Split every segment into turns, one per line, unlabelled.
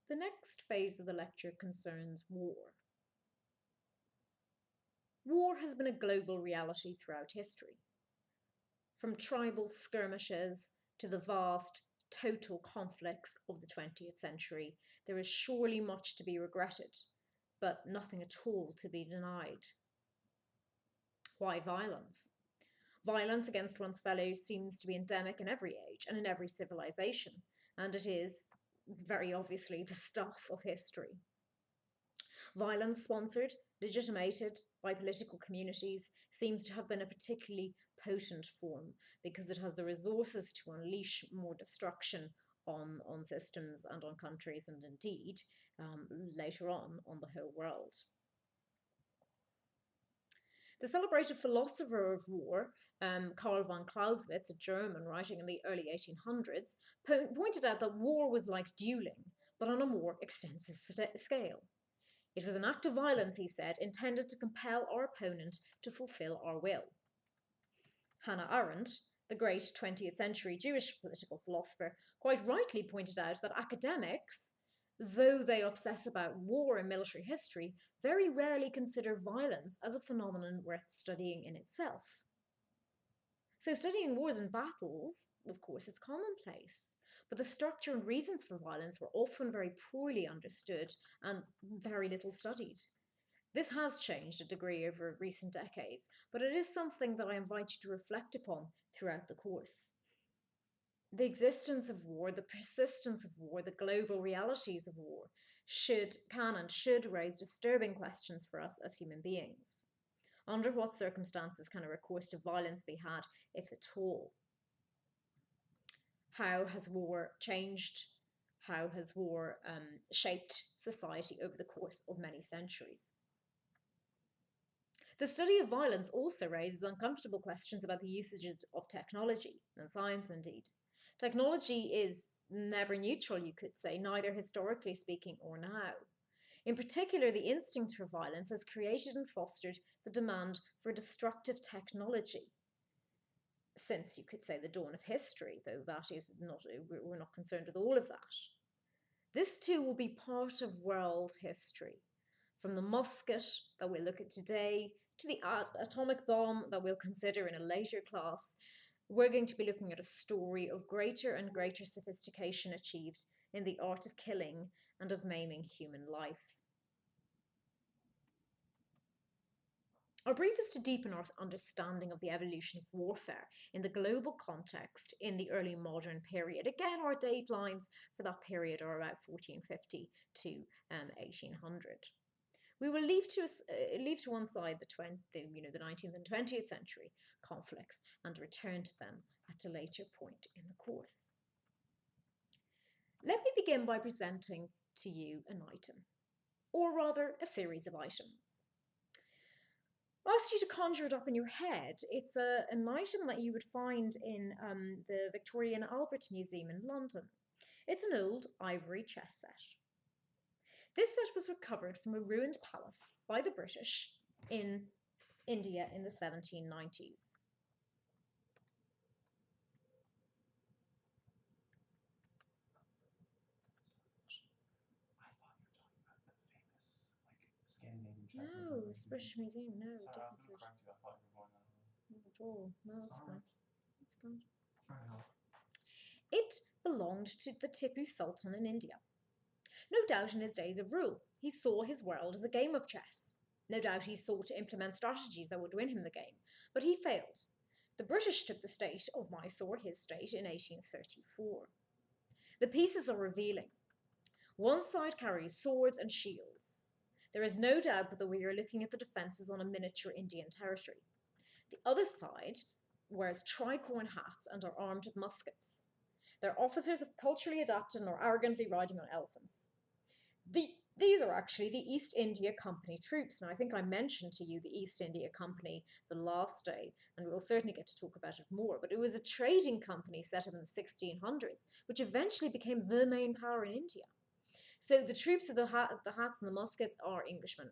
The next phase of the lecture concerns war. War has been a global reality throughout history. From tribal skirmishes to the vast, total conflicts of the 20th century, there is surely much to be regretted, but nothing at all to be denied. Why violence? Violence against one's fellows seems to be endemic in every age and in every civilization, and it is, very obviously, the stuff of history. Violence sponsored, legitimated by political communities seems to have been a particularly potent form because it has the resources to unleash more destruction on systems and on countries and indeed later on the whole world. The celebrated philosopher of war, Karl von Clausewitz, a German writing in the early 1800s, pointed out that war was like dueling, but on a more extensive scale. It was an act of violence, he said, intended to compel our opponent to fulfill our will. Hannah Arendt, the great 20th century Jewish political philosopher, quite rightly pointed out that academics, though they obsess about war and military history, very rarely consider violence as a phenomenon worth studying in itself. So studying wars and battles, of course, it's commonplace, but the structure and reasons for violence were often very poorly understood and very little studied. This has changed a degree over recent decades, but it is something that I invite you to reflect upon throughout the course. The existence of war, the persistence of war, the global realities of war can and should raise disturbing questions for us as human beings. Under what circumstances can a recourse to violence be had, if at all? How has war changed? How has war shaped society over the course of many centuries? The study of violence also raises uncomfortable questions about the usages of technology, and science indeed. Technology is never neutral, you could say, neither historically speaking or now. In particular, the instinct for violence has created and fostered the demand for destructive technology. Since, you could say, the dawn of history, though that is not, we're not concerned with all of that. This too will be part of world history, from the musket that we'll look at today to the atomic bomb that we'll consider in a later class. We're going to be looking at a story of greater and greater sophistication achieved in the art of killing and of maiming human life. Our brief is to deepen our understanding of the evolution of warfare in the global context in the early modern period. Again, our date lines for that period are about 1450 to 1800. We will leave to one side the 19th and 20th century conflicts and return to them at a later point in the course. Let me begin by presenting to you an item, or rather a series of items. I asked you to conjure it up in your head. It's an item that you would find in the Victoria and Albert Museum in London. It's an old ivory chess set. This set was recovered from a ruined palace by the British in India in the 1790s.
I thought you were talking about the famous, Scandinavian chess.
No, it's the British Museum. No,
sorry, I was going to correct you. I thought you were going that way.
Not at all. No, it's fine. It's fine.
Trying to help.
It belonged to the Tipu Sultan in India. No doubt in his days of rule, he saw his world as a game of chess. No doubt he sought to implement strategies that would win him the game, but he failed. The British took the state of Mysore, his state, in 1834. The pieces are revealing. One side carries swords and shields. There is no doubt that we are looking at the defences on a miniature Indian territory. The other side wears tricorn hats and are armed with muskets. Their officers have culturally adapted and are arrogantly riding on elephants. These are actually the East India Company troops. Now, I think I mentioned to you the East India Company the last day, and we'll certainly get to talk about it more, but it was a trading company set up in the 1600s, which eventually became the main power in India. So the troops of the hats and the muskets are Englishmen.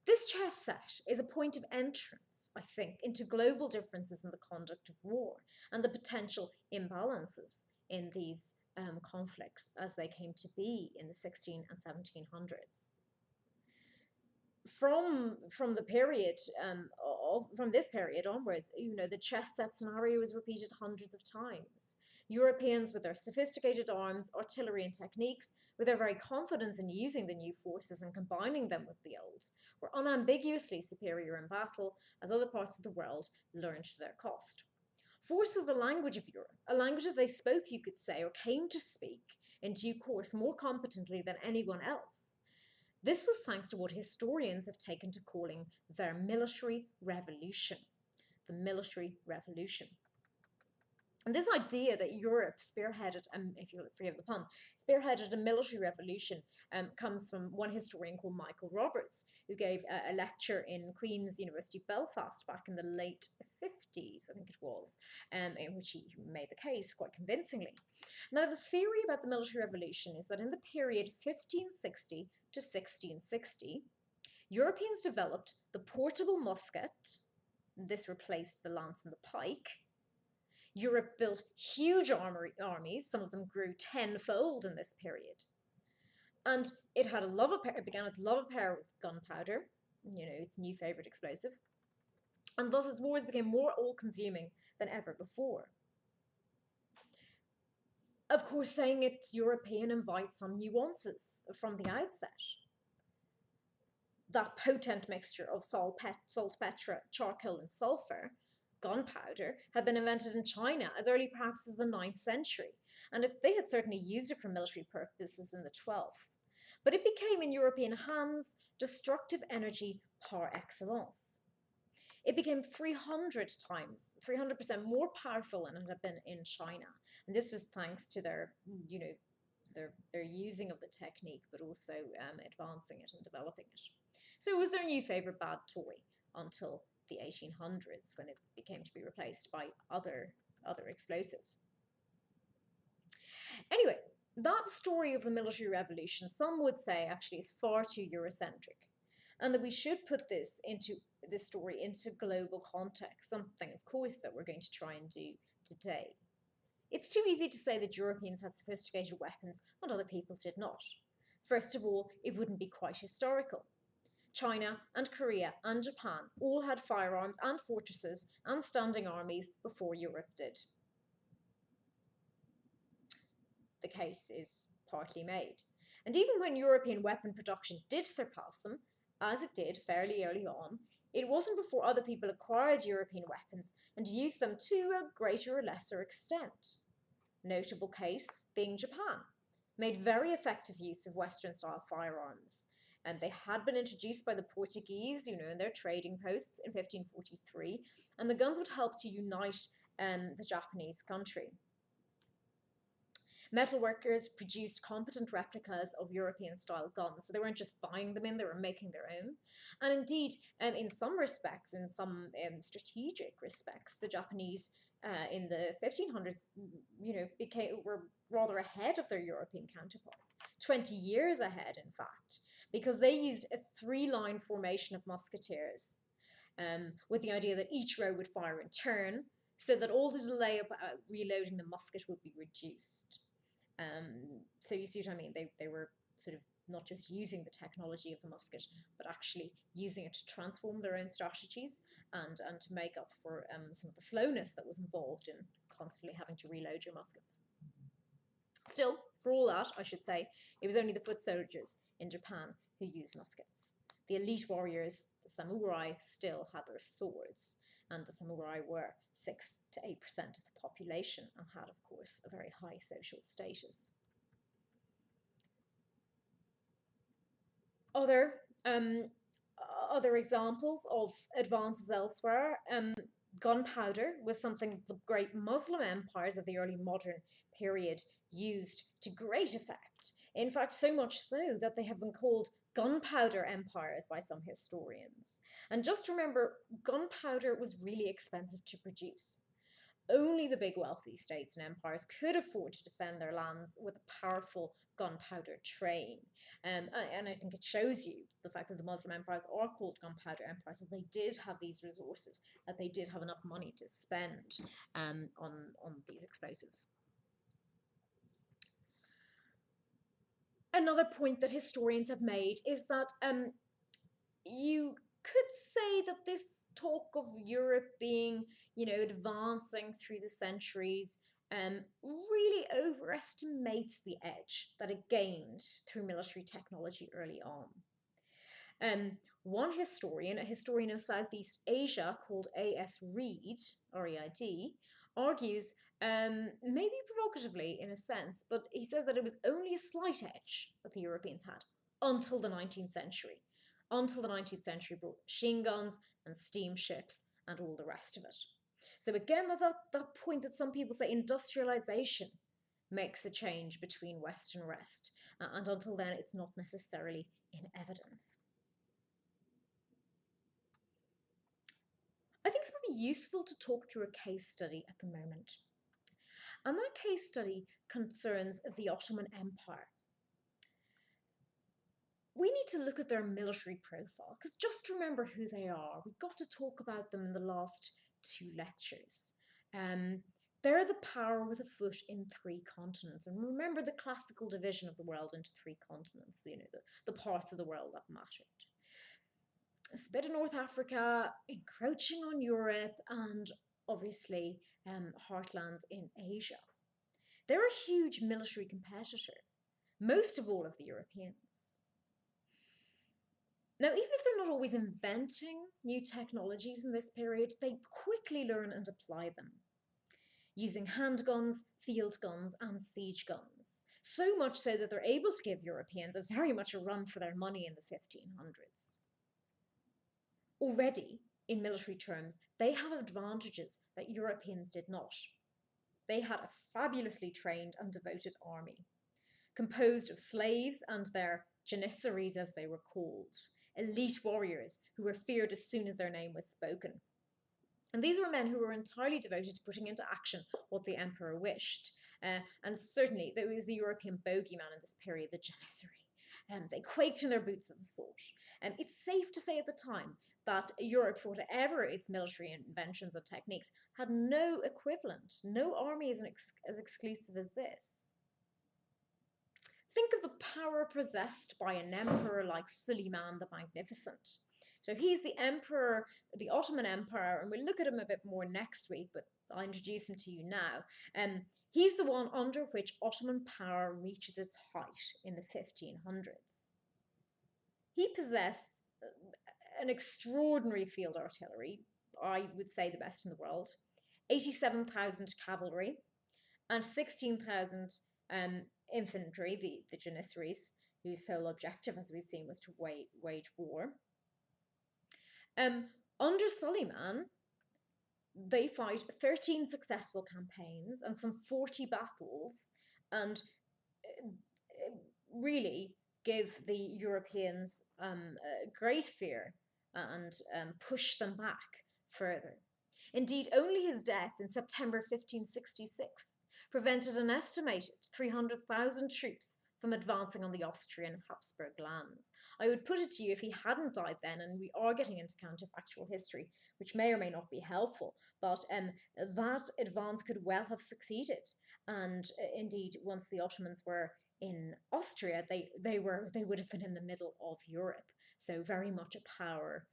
This chess set is a point of entrance, I think, into global differences in the conduct of war and the potential imbalances in these conflicts as they came to be in the 16 and 1700s. From the period from this period onwards, the chess set scenario was repeated hundreds of times. Europeans, with their sophisticated arms, artillery, and techniques, with their very confidence in using the new forces and combining them with the old, were unambiguously superior in battle, as other parts of the world learned to their cost. Force was the language of Europe, a language that they spoke, you could say, or came to speak in due course more competently than anyone else. This was thanks to what historians have taken to calling their military revolution. The military revolution. And this idea that Europe spearheaded, if you'll forgive the pun, spearheaded a military revolution comes from one historian called Michael Roberts, who gave a lecture in Queen's University Belfast back in the late 50s, I think it was, in which he made the case quite convincingly. Now, the theory about the military revolution is that in the period 1560 to 1660, Europeans developed the portable musket. This replaced the lance and the pike. Europe built huge armies, some of them grew tenfold in this period. And it had it began with love affair with gunpowder, its new favourite explosive. And thus its wars became more all-consuming than ever before. Of course, saying it's European invites some nuances from the outset. That potent mixture of saltpeter, charcoal, and sulphur, gunpowder, had been invented in China as early perhaps as the 9th century, and they had certainly used it for military purposes in the 12th. But it became, in European hands, destructive energy par excellence. It became 300% more powerful than it had been in China. And this was thanks to their using of the technique, but also advancing it and developing it. So it was their new favourite bad toy until the 1800s, when it became to be replaced by other explosives. Anyway, that story of the military revolution, some would say, actually is far too Eurocentric, and that we should put this story into global context, something, of course, that we're going to try and do today. It's too easy to say that Europeans had sophisticated weapons and other peoples did not. First of all, it wouldn't be quite historical. China and Korea and Japan all had firearms and fortresses and standing armies before Europe did. The case is partly made. And even when European weapon production did surpass them, as it did fairly early on, it wasn't before other people acquired European weapons and used them to a greater or lesser extent. Notable case being Japan, made very effective use of Western-style firearms. And they had been introduced by the Portuguese, in their trading posts in 1543, and the guns would help to unite the Japanese country. Metalworkers produced competent replicas of European-style guns, so they weren't just buying them in, they were making their own. And indeed, in some respects, in some strategic respects, the Japanese in the 1500s, were rather ahead of their European counterparts, 20 years ahead, in fact, because they used a 3-line formation of musketeers, with the idea that each row would fire in turn, so that all the delay of reloading the musket would be reduced. So you see what I mean? They were sort of not just using the technology of the musket, but actually using it to transform their own strategies and to make up for some of the slowness that was involved in constantly having to reload your muskets. Still, for all that, I should say, it was only the foot soldiers in Japan who used muskets. The elite warriors, the samurai, still had their swords, and the samurai were 6 to 8% of the population and had, of course, a very high social status. Other examples of advances elsewhere, gunpowder was something the great Muslim empires of the early modern period used to great effect. In fact, so much so that they have been called gunpowder empires by some historians. And just remember, gunpowder was really expensive to produce. Only the big wealthy states and empires could afford to defend their lands with a powerful gunpowder train. And I think it shows you the fact that the Muslim empires are called gunpowder empires, that they did have these resources, that they did have enough money to spend on these explosives. Another point that historians have made is that you could say that this talk of Europe being, advancing through the centuries, really overestimates the edge that it gained through military technology early on. One historian, a historian of Southeast Asia called A.S. Reid, R-E-I-D, argues, maybe provocatively in a sense, but he says that it was only a slight edge that the Europeans had until the 19th century. Until the 19th century brought machine guns and steamships and all the rest of it. So again, that point that some people say industrialization makes a change between West and West, and until then it's not necessarily in evidence. I think it's probably useful to talk through a case study at the moment. And that case study concerns the Ottoman Empire. We need to look at their military profile, because just remember who they are. We got to talk about them in the last 2 lectures. They're the power with a foot in 3 continents. And remember the classical division of the world into 3 continents, the parts of the world that mattered. It's a bit of North Africa, encroaching on Europe, and obviously heartlands in Asia. They're a huge military competitor, most of all of the Europeans. Now, even if they're not always inventing new technologies in this period, they quickly learn and apply them, using handguns, field guns, and siege guns. So much so that they're able to give Europeans very much a run for their money in the 1500s. Already, in military terms, they have advantages that Europeans did not. They had a fabulously trained and devoted army, composed of slaves and their janissaries, as they were called, elite warriors who were feared as soon as their name was spoken. And these were men who were entirely devoted to putting into action what the emperor wished. And certainly there was the European bogeyman in this period, the janissary. They quaked in their boots at the thought. It's safe to say at the time that Europe, for whatever its military inventions and techniques, had no equivalent. No army is as exclusive as this. Think of the power possessed by an emperor like Suleiman the Magnificent. So he's the emperor of the Ottoman Empire, and we'll look at him a bit more next week, but I'll introduce him to you now. He's the one under which Ottoman power reaches its height in the 1500s. He possessed an extraordinary field artillery, I would say the best in the world, 87,000 cavalry, and 16,000 infantry, the janissaries, whose sole objective, as we've seen, was to wage war. Under Suleiman, they fight 13 successful campaigns and some 40 battles, and really give the Europeans great fear and push them back further. Indeed, only his death in September 1566 prevented an estimated 300,000 troops from advancing on the Austrian Habsburg lands. I would put it to you, if he hadn't died then, and we are getting into counterfactual history, which may or may not be helpful, but that advance could well have succeeded. And indeed, once the Ottomans were in Austria, they would have been in the middle of Europe. So very much a power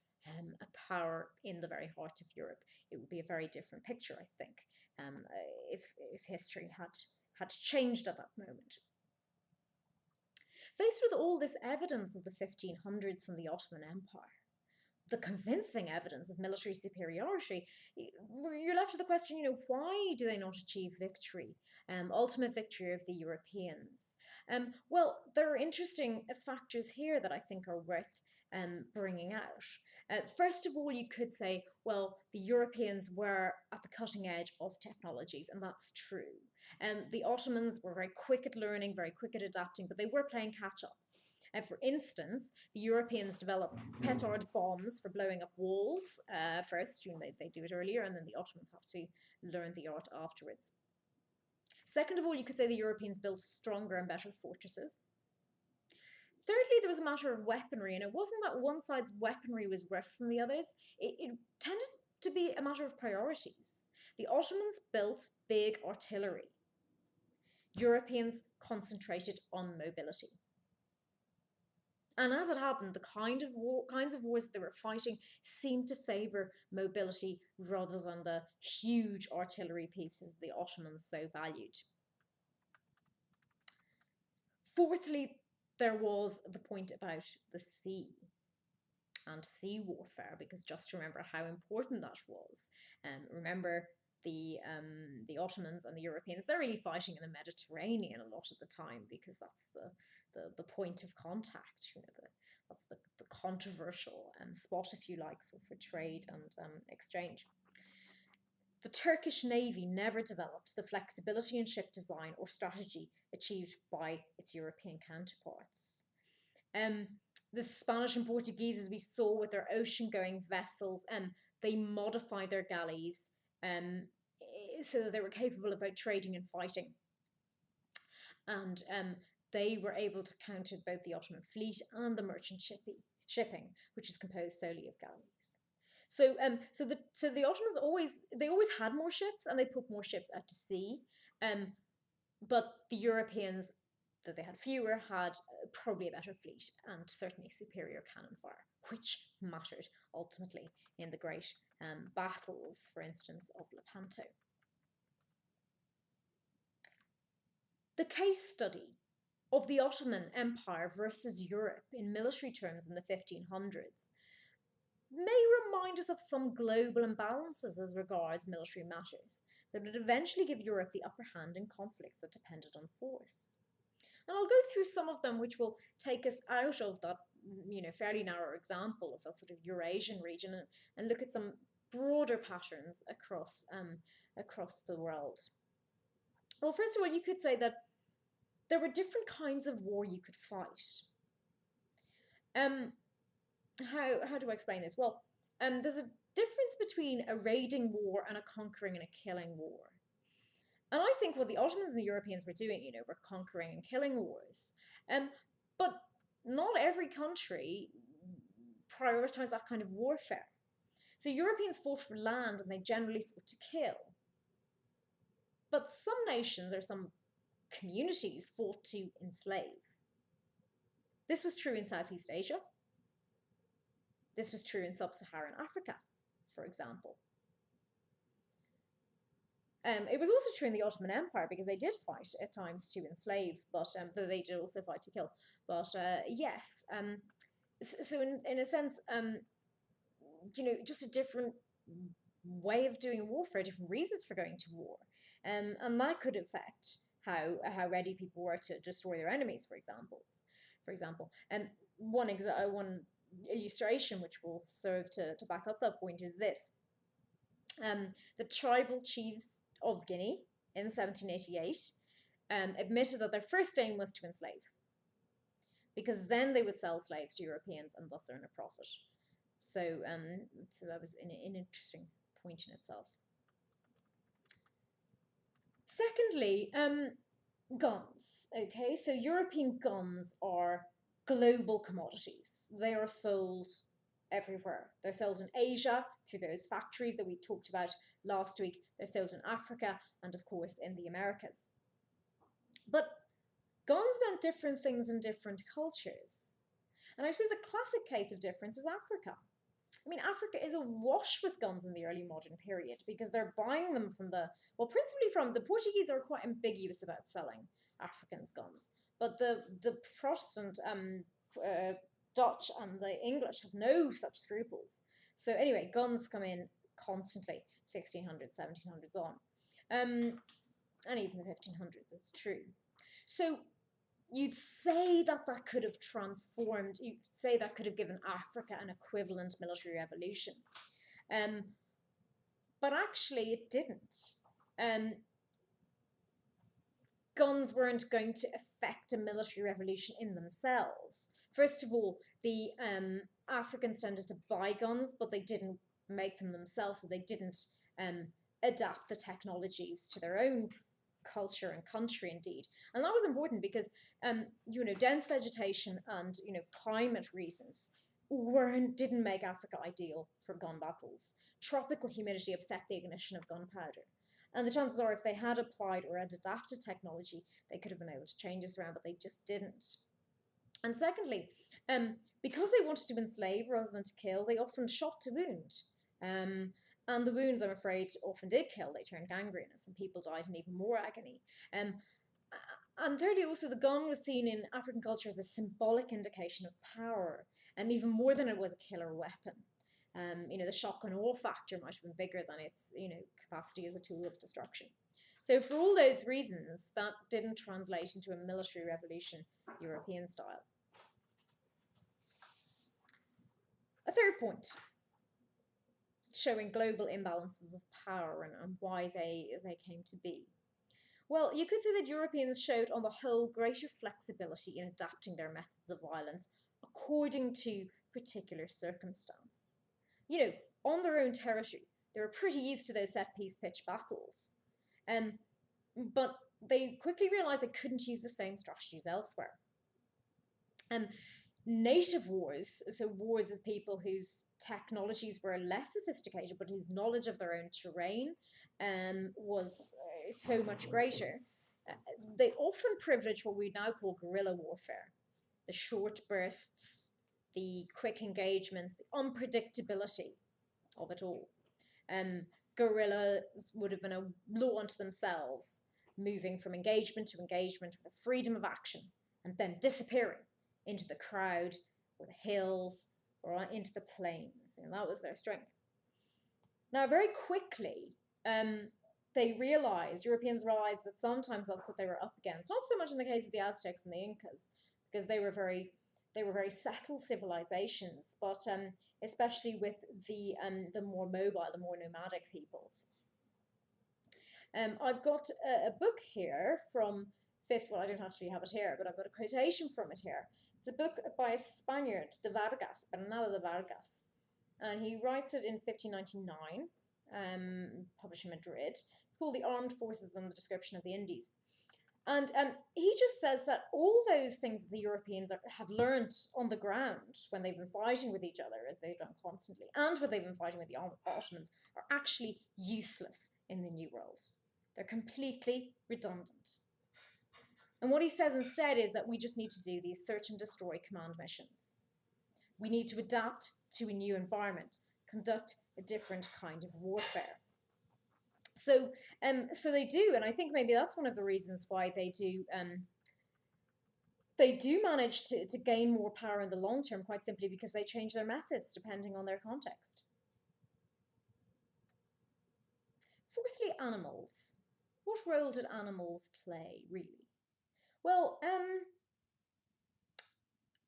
in the very heart of Europe. It would be a very different picture, I think, if history had changed at that moment. Faced with all this evidence of the 1500s from the Ottoman Empire, the convincing evidence of military superiority, you're left with the question, why do they not achieve victory, ultimate victory of the Europeans? Well, there are interesting factors here that I think are worth bringing out. First of all, you could say, well, the Europeans were at the cutting edge of technologies, and that's true. The Ottomans were very quick at learning, very quick at adapting, but they were playing catch up. For instance, the Europeans developed petard bombs for blowing up walls first. They do it earlier, and then the Ottomans have to learn the art afterwards. Second of all, you could say the Europeans built stronger and better fortresses. Thirdly, there was a matter of weaponry, and it wasn't that one side's weaponry was worse than the others. It tended to be a matter of priorities. The Ottomans built big artillery. Europeans concentrated on mobility. And as it happened, the kinds of wars they were fighting seemed to favour mobility rather than the huge artillery pieces the Ottomans so valued. Fourthly, there was the point about the sea and sea warfare, because just remember how important that was. Remember the Ottomans and the Europeans, they're really fighting in the Mediterranean a lot of the time, because that's the point of contact, that's the controversial spot, if you like, for trade and exchange. The Turkish Navy never developed the flexibility in ship design or strategy achieved by its European counterparts. The Spanish and Portuguese, as we saw with their ocean-going vessels, they modified their galleys so that they were capable of both trading and fighting. And they were able to counter both the Ottoman fleet and the merchant shipping, which is composed solely of galleys. So the Ottomans always had more ships, and they put more ships out to sea. But the Europeans, that they had fewer, had probably a better fleet and certainly superior cannon fire, which mattered ultimately in the great battles, for instance, of Lepanto. The case study of the Ottoman Empire versus Europe in military terms in the 1500s may remind us of some global imbalances as regards military matters that would eventually give Europe the upper hand in conflicts that depended on force. And I'll go through some of them which will take us out of that, fairly narrow example of that sort of Eurasian region, and look at some broader patterns across the world. Well, first of all, you could say that there were different kinds of war you could fight. How do I explain this? Well, there's a difference between a raiding war and a conquering and a killing war. And I think what the Ottomans and the Europeans were doing, were conquering and killing wars. But not every country prioritized that kind of warfare. So Europeans fought for land, and they generally fought to kill. But some nations or some communities fought to enslave. This was true in Southeast Asia. This was true in sub-Saharan Africa, for example. It was also true in the Ottoman Empire, because they did fight at times to enslave, but they did also fight to kill. But yes, so in a sense, just a different way of doing warfare, different reasons for going to war, and that could affect how ready people were to destroy their enemies, for example. One illustration which will serve to back up that point is this. The tribal chiefs of Guinea in 1788 admitted that their first aim was to enslave, because then they would sell slaves to Europeans and thus earn a profit. So that was an interesting point in itself. Secondly, guns. Okay, so European guns are global commodities. They are sold everywhere. They're sold in Asia through those factories that we talked about last week. They're sold in Africa and, of course, in the Americas. But guns meant different things in different cultures. And I suppose the classic case of difference is Africa. I mean, Africa is awash with guns in the early modern period, because they're buying them from principally from the Portuguese. Are quite ambiguous about selling Africans guns, but the Protestant Dutch and the English have no such scruples. So anyway, guns come in constantly, 1600s, 1700s on, and even the 1500s, it's true. So you'd say that could have transformed, you'd say that could have given Africa an equivalent military revolution. But actually it didn't. Guns weren't going to affect a military revolution in themselves. First of all, the Africans tended to buy guns, but they didn't make them themselves, so they didn't adapt the technologies to their own culture and country, indeed. And that was important because dense vegetation and climate reasons didn't make Africa ideal for gun battles. Tropical humidity upset the ignition of gunpowder, and the chances are if they had applied or had adapted technology, they could have been able to change this around, but they just didn't. And secondly, because they wanted to enslave rather than to kill, they often shot to wound. Um, and the wounds, I'm afraid, often did kill. They turned gangrenous, and people died in even more agony. Um, and thirdly, also, the gun was seen in African culture as a symbolic indication of power, and even more than it was a killer weapon. The shock and awe factor might have been bigger than its, capacity as a tool of destruction. So, for all those reasons, that didn't translate into a military revolution European style. A third point, showing global imbalances of power and why they came to be. Well, you could say that Europeans showed, on the whole, greater flexibility in adapting their methods of violence according to particular circumstance. On their own territory, they were pretty used to those set piece pitch battles. Um, but they quickly realised they couldn't use the same strategies elsewhere. Native wars, so wars with people whose technologies were less sophisticated but whose knowledge of their own terrain was so much greater, they often privilege what we now call guerrilla warfare. The short bursts, the quick engagements, the unpredictability of it all. Guerrillas would have been a law unto themselves, moving from engagement to engagement with a freedom of action and then disappearing into the crowd or the hills or into the plains. That was their strength. Now, very quickly, Europeans realized that sometimes that's what they were up against. Not so much in the case of the Aztecs and the Incas, because they were very settled civilizations, but especially with the more mobile, the more nomadic peoples. I've got a book here from fifth. Well, I don't actually have it here, but I've got a quotation from it here. It's a book by a Spaniard, de Vargas, Bernardo de Vargas, and he writes it in 1599, published in Madrid. It's called The Armed Forces and the Description of the Indies. And he just says that all those things that the Europeans have learned on the ground when they've been fighting with each other, as they've done constantly, and when they've been fighting with the Ottomans, are actually useless in the New World. They're completely redundant. And what he says instead is that we just need to do these search and destroy command missions. We need to adapt to a new environment, conduct a different kind of warfare. So they do, and I think maybe that's one of the reasons why they do manage to gain more power in the long term, quite simply because they change their methods depending on their context. Fourthly, animals. What role did animals play, really? Well,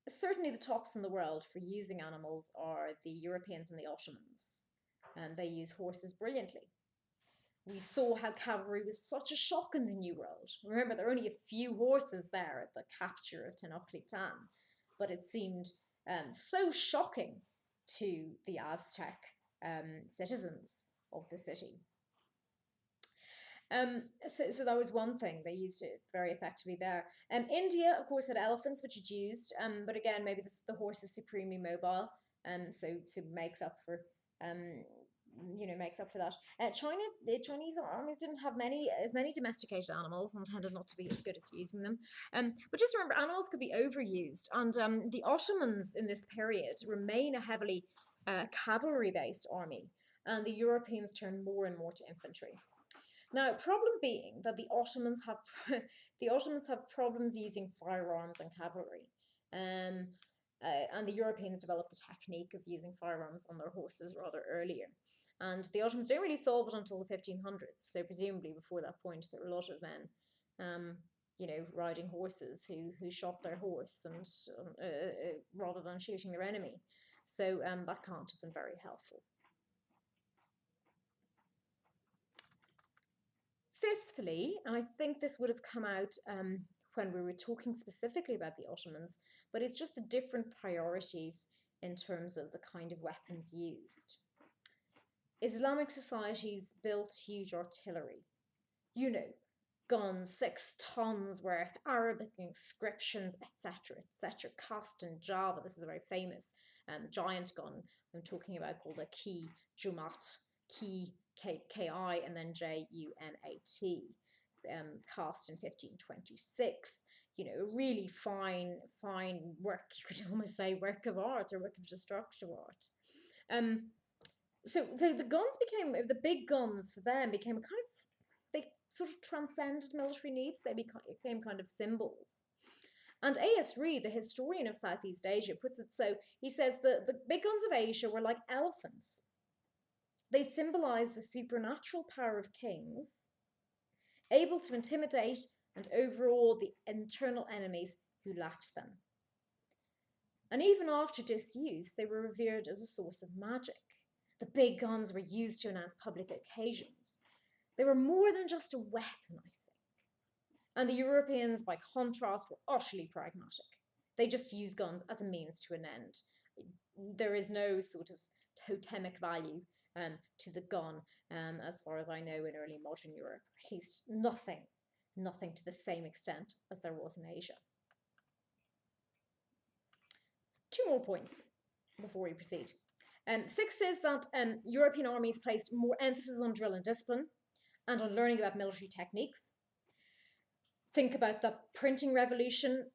certainly the tops in the world for using animals are the Europeans and the Ottomans, and they use horses brilliantly. We saw how cavalry was such a shock in the New World. Remember, there are only a few horses there at the capture of Tenochtitlan, but it seemed so shocking to the Aztec citizens of the city. So that was one thing. They used it very effectively there. India, of course, had elephants, which are used, but again, maybe the horse is supremely mobile, so makes up for that. China, the Chinese armies didn't have as many domesticated animals and tended not to be as good at using them. But just remember, animals could be overused, and the Ottomans in this period remain a heavily cavalry-based army, and the Europeans turn more and more to infantry. Now, problem being that the Ottomans have problems using firearms and cavalry, and the Europeans developed the technique of using firearms on their horses rather earlier. And the Ottomans didn't really solve it until the 1500s. So presumably before that point, there were a lot of men, riding horses who shot their horse and rather than shooting their enemy. So that can't have been very helpful. Fifthly, and I think this would have come out when we were talking specifically about the Ottomans, but it's just the different priorities in terms of the kind of weapons used. Islamic societies built huge artillery. Guns 6 tons worth, Arabic inscriptions, etc., etc., cast in Java. This is a very famous giant gun I'm talking about called a Ki Jumat, Ki Ki and then Jumat, cast in 1526. you know, a really fine work. You could almost say work of art or work of destructive art. Um, so the big guns for them became a kind of, they sort of transcended military needs. They became kind of symbols. And A.S. Reid, the historian of Southeast Asia, puts it so. He says that the big guns of Asia were like elephants. They symbolize the supernatural power of kings, able to intimidate and overawe the internal enemies who lacked them. And even after disuse, they were revered as a source of magic. The big guns were used to announce public occasions. They were more than just a weapon, I think. And the Europeans, by contrast, were utterly pragmatic. They just used guns as a means to an end. There is no sort of totemic value to the gun, as far as I know, in early modern Europe. At least nothing to the same extent as there was in Asia. 2 more points before we proceed. 6 is that European armies placed more emphasis on drill and discipline and on learning about military techniques. Think about the printing revolution.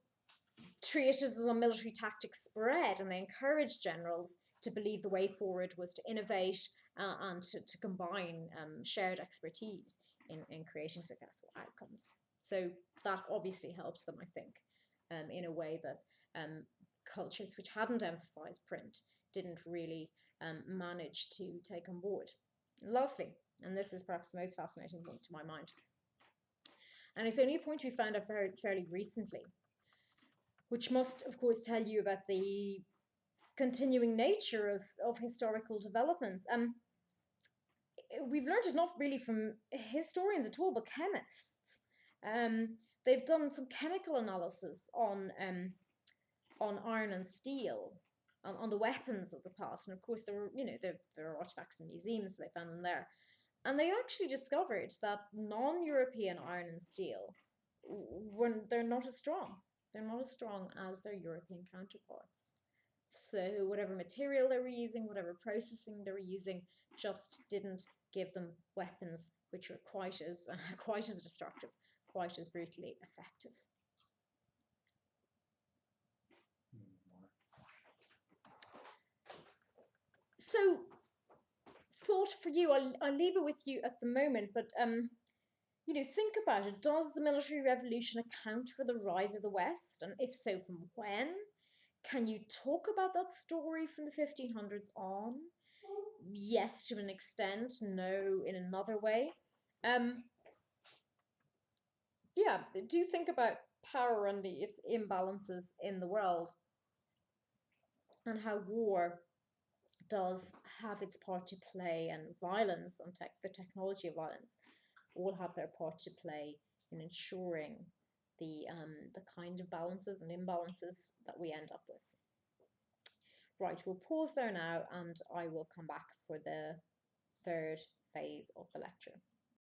Treatises on military tactics spread, and they encouraged generals to believe the way forward was to innovate and to combine shared expertise in creating successful outcomes. So that obviously helped them, I think, in a way that cultures which hadn't emphasized print didn't really manage to take on board. And lastly, and this is perhaps the most fascinating point to my mind, and it's only a point we found out fairly recently, which must, of course, tell you about the continuing nature of historical developments. We've learned it not really from historians at all, but chemists. They've done some chemical analysis on iron and steel, on the weapons of the past, and of course there are artifacts in museums, so they found them there, and they actually discovered that non-European iron and steel they're not as strong. They're not as strong as their European counterparts. So whatever material they were using, whatever processing they were using, just didn't give them weapons which were quite as destructive, quite as brutally effective. So, thought for you, I'll leave it with you at the moment, but think about it. Does the military revolution account for the rise of the West? And if so, from when? Can you talk about that story from the 1500s on? Yes, to an extent. No, in another way. Do think about power and its imbalances in the world, and how war does have its part to play, and violence and the technology of violence all have their part to play in ensuring the kind of balances and imbalances that we end up with. Right, we'll pause there now, and I will come back for the third phase of the lecture.